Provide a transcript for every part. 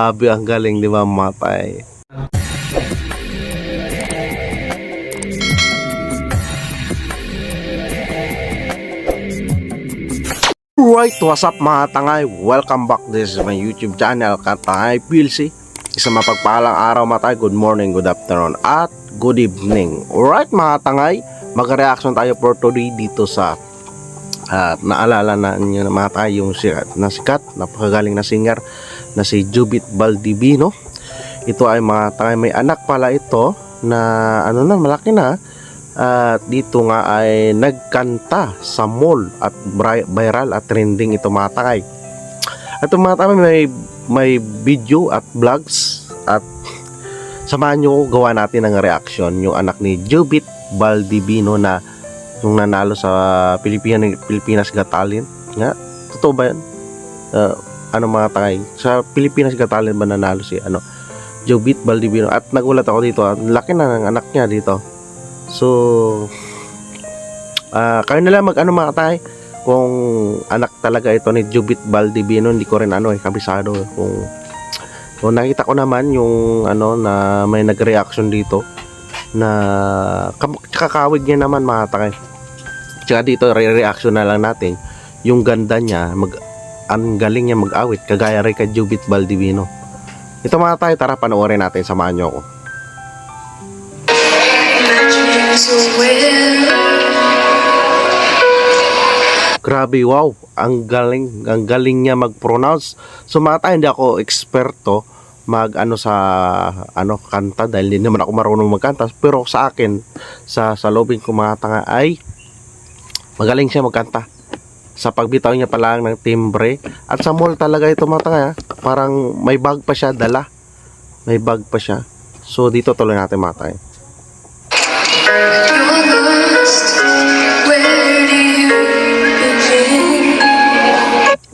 Grabe, ang galing, di ba, matay. Right, what's up mga tangay? Welcome back. This is my YouTube channel, Katangay PLC. Isang mapagpalang araw mga tangay. Good morning, good afternoon, at good evening. Alright mga tangay, mag-reaction tayo for today dito sa naalala na niyo na mga tangay yung sikat, napakagaling na singer na si Jubit Baldivino. Ito ay mga tangay, may anak pala ito na malaki na. At dito nga ay nagkanta sa mall at viral at trending ito mga tangay. At mga tangay, may video at vlogs, at samahan nyo gawa natin ng reaction yung anak ni Jubit Baldivino na yung nanalo sa Pilipinas Got Talent nga. Totoo ba yan? Mga tangay, sa Pilipinas Got Talent ba nanalo si Jubit Baldivino? At nagulat ako dito, laki na ng anak niya dito. So kayo na lang mga tay kung anak talaga ito ni Jubit Baldivino. Hindi ko rin kabisado kung nakita ko naman yung na may nag-reaction dito na kakawig niya naman mga tay. Tsaka dito re-reaction na lang natin yung ganda niya, ang galing niya mag-awit kagaya rin kay Jubit Baldivino. Ito mga tay, tara panoorin natin, samahan niyo ako. Grabe, wow, ang galing niya mag-pronounce. So mga tayo, hindi ako eksperto sa kanta dahil hindi naman ako marunong magkanta, pero sa akin, sa lobing ko mga tanga ay magaling siya magkanta. Sa pagbitaw niya pa lang ng timbre, at sa mall talaga ito mga tanga, parang may bag pa siya dala. May bag pa siya. So dito tuloy natin mga tayo.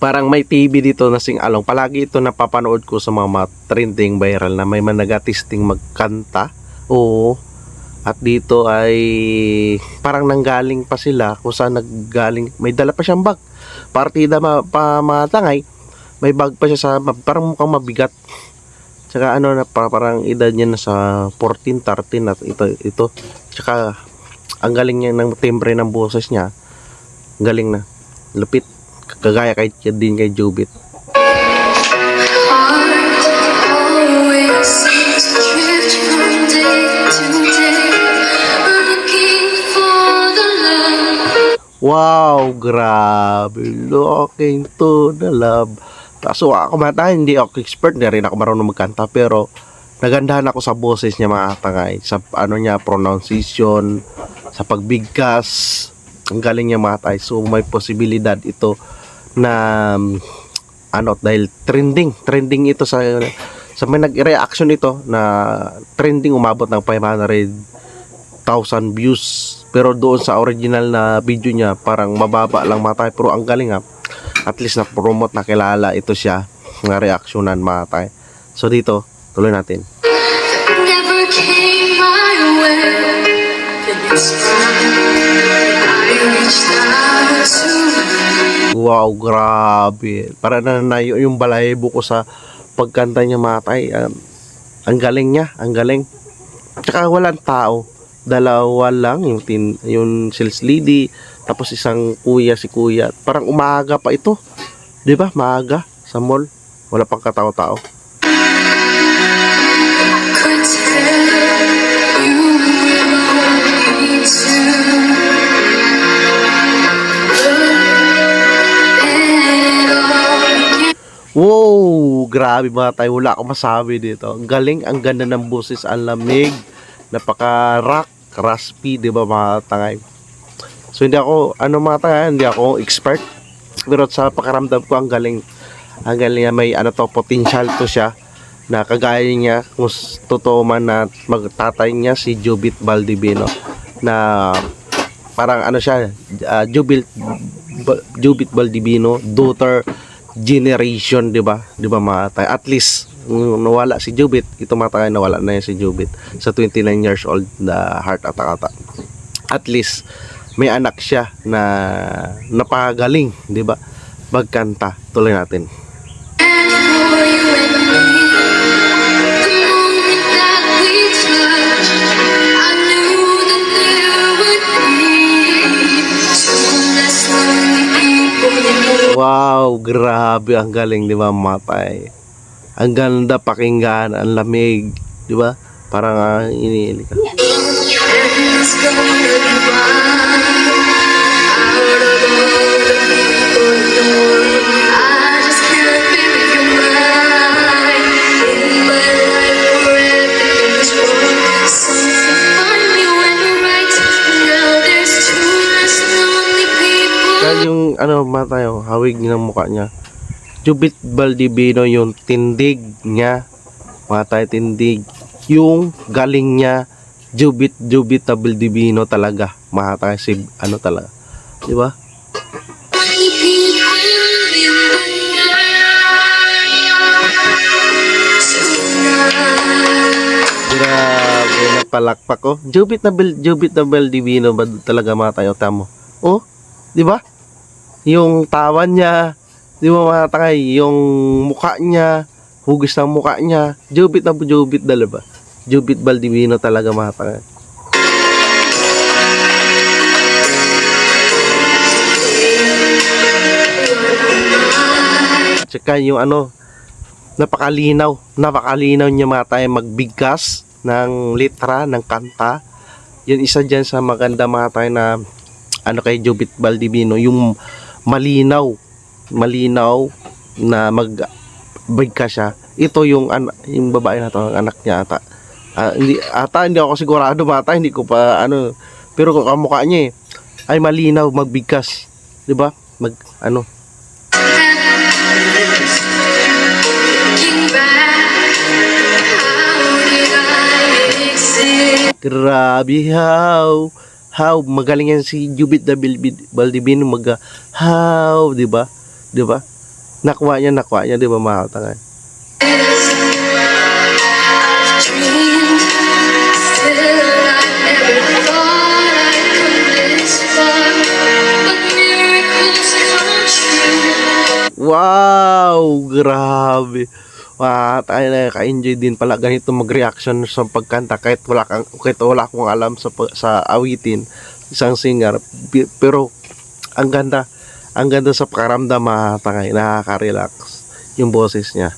Parang may TV dito na sing-along. Palagi ito napapanood ko sa mga trending viral na may nagatisting magkanta. Oo. At dito ay parang nanggaling pa sila kung saan naggaling. May dala pa siyang bag. Partida pa mga tangay. May bag pa siya sa parang mukhang mabigat. Tsaka parang edad niya na sa 14, 13 at ito. Tsaka ang galing niya ng timbre ng boses niya. Galing na. Lupit. Kagaya kay Jubit. Wow, grabe. Looking to the love. Kaso ako hindi ako expert, hindi rin ako marunong magkanta, pero nagandahan ako sa boses niya mga tangay, sa niya pronunciation, sa pagbigkas. Ang galing niya mga tay. So may posibilidad ito na dahil trending ito sa may nag-reaction ito na trending, umabot ng 500,000 views, pero doon sa original na video niya parang mababa lang mga tay. Pero ang galing at least na promote, na kilala ito siya, na reactionan mga tay. So dito tuloy natin. Never came my way. Wow, grabe. Para na yung balahibo ko sa pagkanta niya mga tay. Ang galing niya, ang galing. Tsaka walang tao. Dalawa lang, yung sales lady, tapos isang si kuya. Parang umaga pa ito. 'Di ba? Maaga sa mall. Wala pang katao-tao. Wow, grabe mga tayo, wala akong masabi dito. Ang galing, ang ganda ng boses, ang lamig, napaka-rock, raspy, di ba mga tangay? So hindi ako, mga tangay, hindi ako expert, pero sa pakaramdam ko, ang galing niya, may potential to siya, na kagaya niya, kung totoo man na magtatay niya si Jubit Baldivino, na parang siya, Jubit Baldivino, daughter generation, di ba mga tay? At least nawala si Jubit, ito mga tay, nawala na yan si Jubit sa 29 years old, na heart attack. At least may anak siya na napakagaling, di ba, magkanta. Tuloy natin. Grabe, ang galing, di ba, matay. Ang ganda pakinggan, ang lamig, di ba? Parang iniili ka. Kaya yung matay, hawig ng mukha niya. Jubit Baldivino yung tindig niya, matay, tindig. Yung galing niya, Jubit Baldivino talaga, matay, si talaga, di ba? Grabe, napalakpak ko. Jubit Baldivino ba talaga, matay, o tamo? Oh, di ba? Yung tawa niya, di ba, matay, yung mukha niya, hugis ng mukha niya, Jubit dalawa. Jubit Baldivino talaga, matay. Tsaka yung napakalinaw niya, matay, magbigkas ng litra ng kanta. Yun isa dyan sa maganda, matay, na kay Jubit Baldivino, yung malinaw na magbigkas siya. Ito yung babae na to, ang anak niya ata. Hindi ako sigurado, mata, hindi ko pa pero kung kamukha niya ay malinaw, magbigkas, di ba? Grabe, how magaling yan si Jubit Baldivino, di ba? Di ba? Nakuha niya, di ba, mga tangay? Wow, grabe. Tayo na ka-enjoy din pala ganito mag-reaction sa pagkanta kahit wala akong alam sa awitin, isang singer, pero ang ganda sa pakaramdam, matangay, nakaka-relax yung boses niya.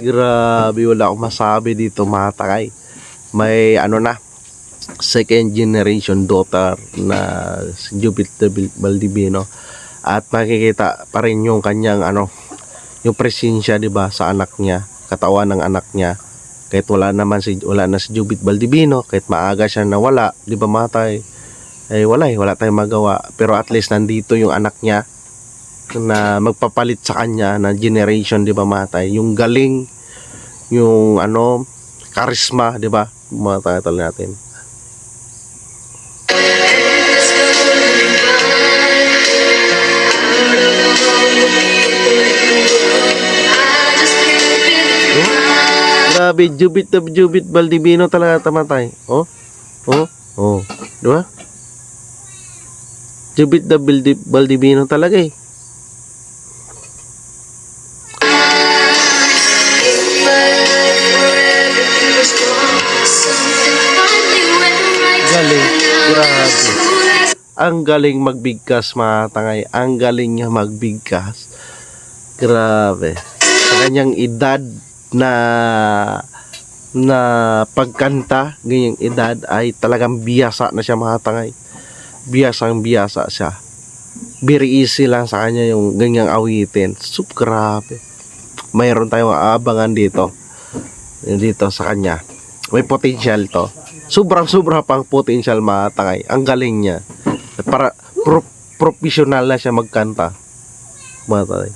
Grabe, wala akong masabi dito, matangay. May second generation daughter na si Jubit Baldivino, at makikita pa rin yung kanyang yung presensya, di ba, sa anak niya, katawan ng anak niya, kahit wala na si Jubit Baldivino, kahit maaga siya nawala, di ba, matay, wala tayong magawa, pero at least nandito yung anak niya na magpapalit sa kanya na generation, di ba, matay, yung galing, yung charisma, di ba, matay talaga natin. Grabe, Jubit Baldivino talaga, tamatay. Di ba? Jubit Baldivino talaga eh. Galing, grabe. Ang galing magbigkas, mga tangay. Ang galing niya magbigkas. Grabe. Sa kanyang edad na pagkanta, ganyang edad, ay talagang biyasa na siya, mga tangay. Biyasa siya. Very easy lang sa kanya yung ganyang awitin. Grabe. Mayroon tayong aabangan dito sa kanya. May potential to. Sobrang pang potential, mga tangay. Ang galing niya. Para professional na siya magkanta, mga tangay.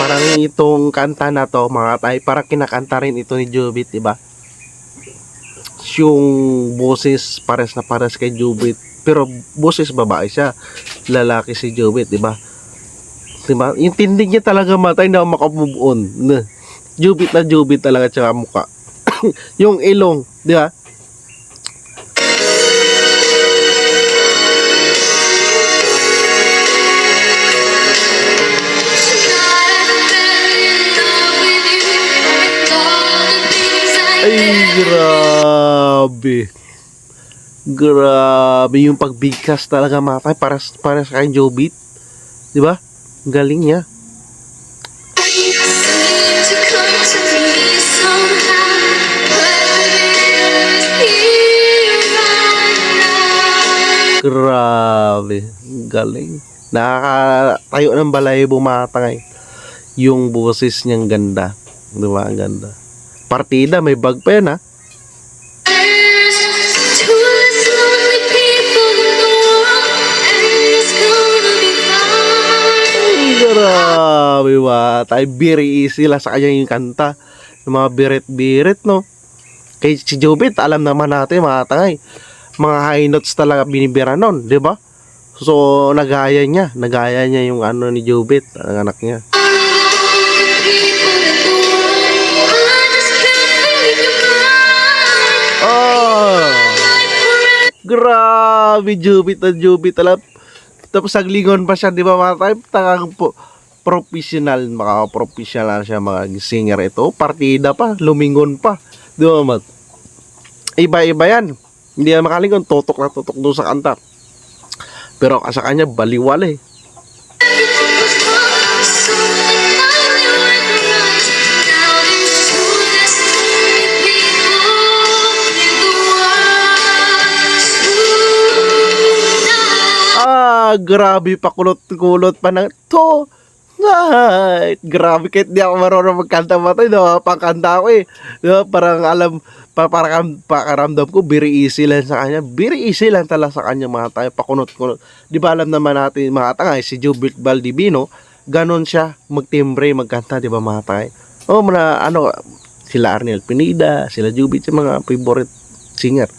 Parang itong kanta na to, mga tay, parang kinakanta rin ito ni Jubit, diba? Yung boses pares kay Jubit, pero boses babae siya, lalaki si Jubit, diba? Diba? Yung tindig niya talaga, matay, na makamove on. Jubit talaga siya mukha. Yung ilong, diba? Grabe. Grabe yung pagbigkas talaga mga tay. Para sa kayong Jobit. Diba? Galing niya. Grabe. Galing. Nakakatayo ng balahibo mga tay. Yung boses niyang ganda. Diba? Ang ganda. Partida. May bag pa yan ha. Grabe ba? Tayo very easy lang sa kanya yung kanta. Yung mga birit-birit, no? Kay si Jobit, alam naman natin mga tangay. Mga high notes talaga binibira nun, di ba? So, nagaya niya yung ano ni Jobit, ang anak niya. Oh! Grabe, Jobit na Jobit. Tapos naglingon pa siya, di ba mga tayo? Tangang professional, maka-professional siya mga singer ito. Partida pa, lumingon pa. Di ba mat? Iba-iba yan. Hindi na makalingon, tutok na tutok doon sa kanta. Pero sa kanya, baliwala eh. Grabe pa kulot-kulot pa ng to. Ay, grabe kahit di ako marunong magkanta ba ito, no? Pangkanta ko eh. No? Parang alam, parang pakaramdam ko, very easy lang sa kanya. Very easy lang talaga sa kanya mga tayo, pakunot-kunot. Di ba alam naman natin mga tangay, si Jobit Baldivino, ganon siya magtimbre, magkanta, di ba mga tayo? O, ano, sila Arnel Pineda, sila Jobit, yung mga favorite singer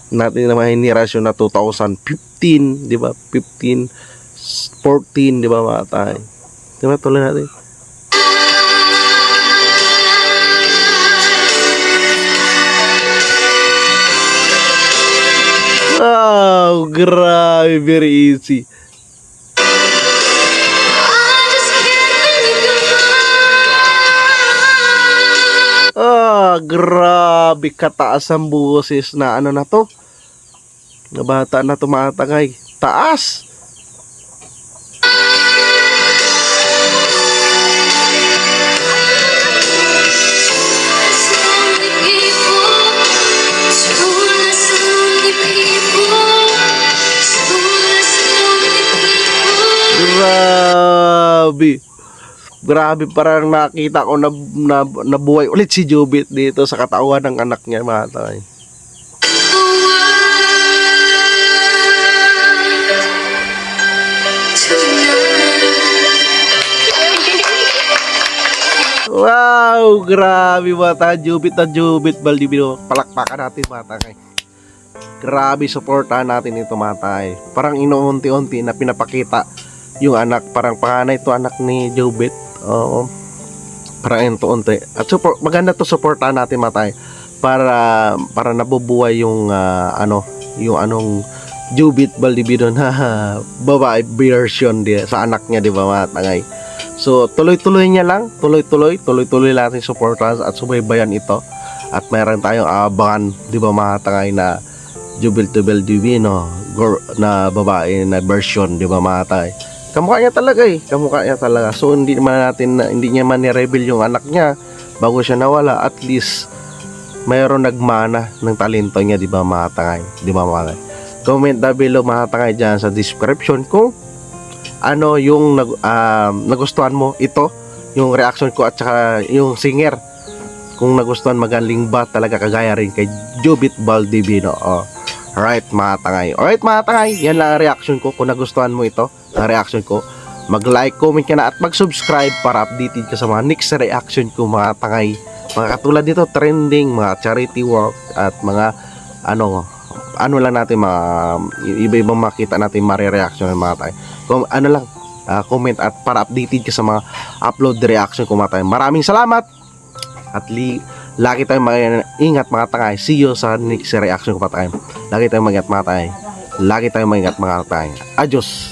natin naman henerasyon na 2015, di ba? 15, 14, di ba mga tayo? Di ba? Tuloy natin. Wow, grabe, very easy. Grabe kataas ang boses na ano na to. Na bata na tumatangay. Taas. Grabe. Grabe, parang nakita ko na nabuhay ulit si Jobit dito sa katawan ng anak niya mga tay. Wow, grabe bata, Jobit na Jobit Baldivino. Palakpakan natin mga tay. Grabe, supportahan natin ito mga tay. Parang inuunti-unti na pinapakita yung anak, parang panganay ito anak ni Jobit. Oo. Parang unti-unti. At maganda to, supportahan natin mga tay para nabubuhay yung yung anong Jobit Baldivino na babae version sa anak niya, di ba mga tangay? So tuloy-tuloy niya lang, tuloy-tuloy natin supportahan at subaybayan ito. At mayroon tayong abangan, di ba mga tangay, na Jobit Baldivino na babae na version, di ba mga tangay? Kamukha niya talaga eh. Kamukha niya talaga. So hindi niya man ni-reveal yung anak niya bago siya nawala. At least mayroon nagmana ng talento niya, di ba mga tangay? Di ba mga tangay? Comment na below mga tangay dyan sa description kung ano yung nagustuhan mo ito, yung reaction ko at saka yung singer. Kung nagustuhan, magaling ba talaga kagaya rin kay Jobit Baldivino. Alright mga tangay. Alright mga tangay, yan lang ang reaction ko. Kung nagustuhan mo ito, ang reaction ko, mag-like, comment ka na at mag-subscribe para updated ka sa mga next reaction ko mga tangay. Mga katulad nito, trending, mga charity work at mga ano lang natin, mga iba-ibang makita natin mare-reaction ng mga tangay. Kung ano lang, comment at para updated ka sa mga upload reaction ko mga tangay. Maraming salamat at lagi tayong mag-ingat mga tangay. See you sa next reaction ko mga tangay. Lagi tayong mag-ingat mga tangay. Lagi tayong mag-ingat mga tangay. Adios.